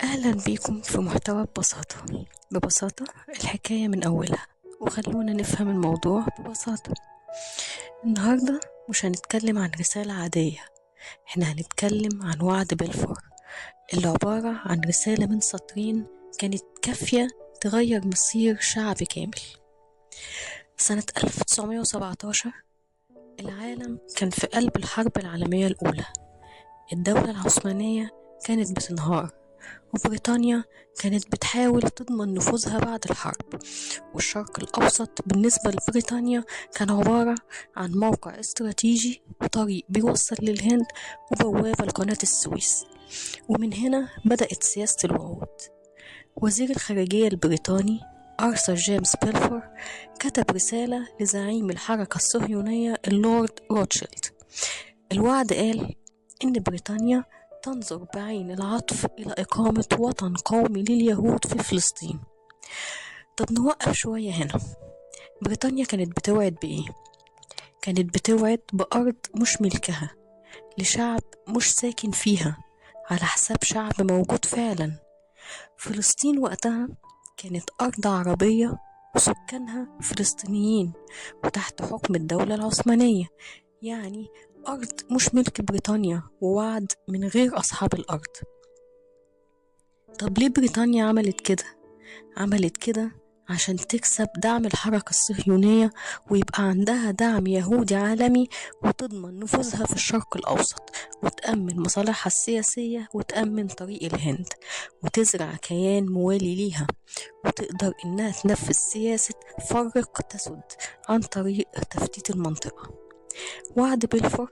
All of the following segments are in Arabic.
أهلا بيكم في محتوى ببساطة الحكاية من أولها، وخلونا نفهم الموضوع ببساطة. النهاردة مش هنتكلم عن رسالة عادية، احنا هنتكلم عن وعد بلفور اللي عبارة عن رسالة من سطرين كانت كافية تغير مصير شعب كامل. سنة 1917 العالم كان في قلب الحرب العالمية الأولى. الدولة العثمانية كانت بتنهار، وبريطانيا كانت بتحاول تضمن نفوذها بعد الحرب. والشرق الأوسط بالنسبة لبريطانيا كان عبارة عن موقع استراتيجي وطريق بيوصل للهند وبوابة لقناة السويس. ومن هنا بدأت سياسة الوعود. وزير الخارجية البريطاني آرثر جيمس بلفور كتب رسالة لزعيم الحركة الصهيونية اللورد روتشيلد. الوعد قال إن بريطانيا تنظر بعين العطف إلى إقامة وطن قومي لليهود في فلسطين. طب نوقف شوية هنا. بريطانيا كانت بتوعد بإيه؟ كانت بتوعد بأرض مش ملكها لشعب مش ساكن فيها على حساب شعب موجود فعلا. فلسطين وقتها كانت أرض عربية وسكانها فلسطينيين وتحت حكم الدولة العثمانية، يعني أرض مش ملك بريطانيا ووعد من غير أصحاب الأرض. طب ليه بريطانيا عملت كده؟ عملت كده عشان تكسب دعم الحركة الصهيونية ويبقى عندها دعم يهودي عالمي، وتضمن نفوذها في الشرق الأوسط، وتأمن مصالحها السياسية، وتأمن طريق الهند، وتزرع كيان موالي ليها، وتقدر إنها تنفذ سياسة فرق تسد عن طريق تفتيت المنطقة. وعد بلفور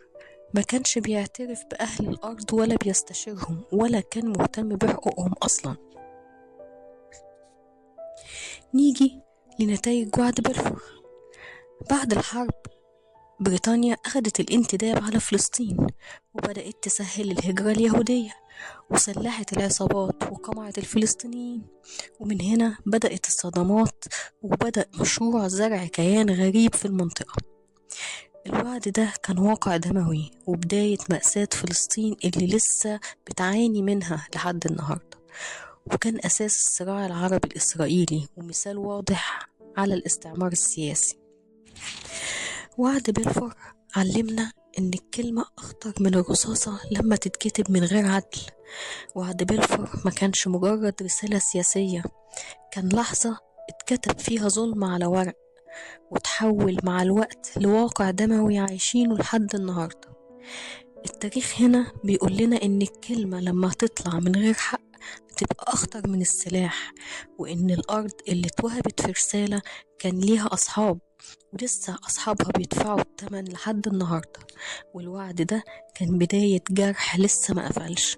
ما كانش بيعترف بأهل الأرض ولا بيستشيرهم ولا كان مهتم بحقوقهم أصلا. نيجي لنتائج وعد بلفور. بعد الحرب بريطانيا أخذت الانتداب على فلسطين، وبدأت تسهل الهجرة اليهودية، وسلحت العصابات وقمعت الفلسطينيين. ومن هنا بدأت الصدمات، وبدأ مشروع زرع كيان غريب في المنطقة. الوعد ده كان واقع دموي وبداية مأساة فلسطين اللي لسه بتعاني منها لحد النهاردة، وكان أساس الصراع العربي الإسرائيلي ومثال واضح على الاستعمار السياسي. وعد بلفور علمنا إن الكلمة أخطر من الرصاصة لما تتكتب من غير عدل. وعد بلفور ما كانش مجرد رسالة سياسية، كان لحظة اتكتب فيها ظلم على ورق وتحول مع الوقت لواقع دموي عايشينه لحد النهاردة. التاريخ هنا بيقول لنا إن الكلمة لما تطلع من غير حق بتبقى أخطر من السلاح، وإن الأرض اللي اتوهبت في رسالة كان ليها أصحاب، ولسه أصحابها بيدفعوا الثمن لحد النهاردة. والوعد ده كان بداية جرح لسه ما قفلش.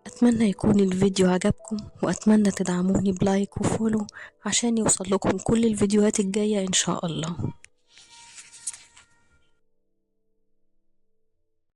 أتمنى يكون الفيديو عجبكم، وأتمنى تدعموني بلايك وفولو عشان يوصل لكم كل الفيديوهات الجاية إن شاء الله.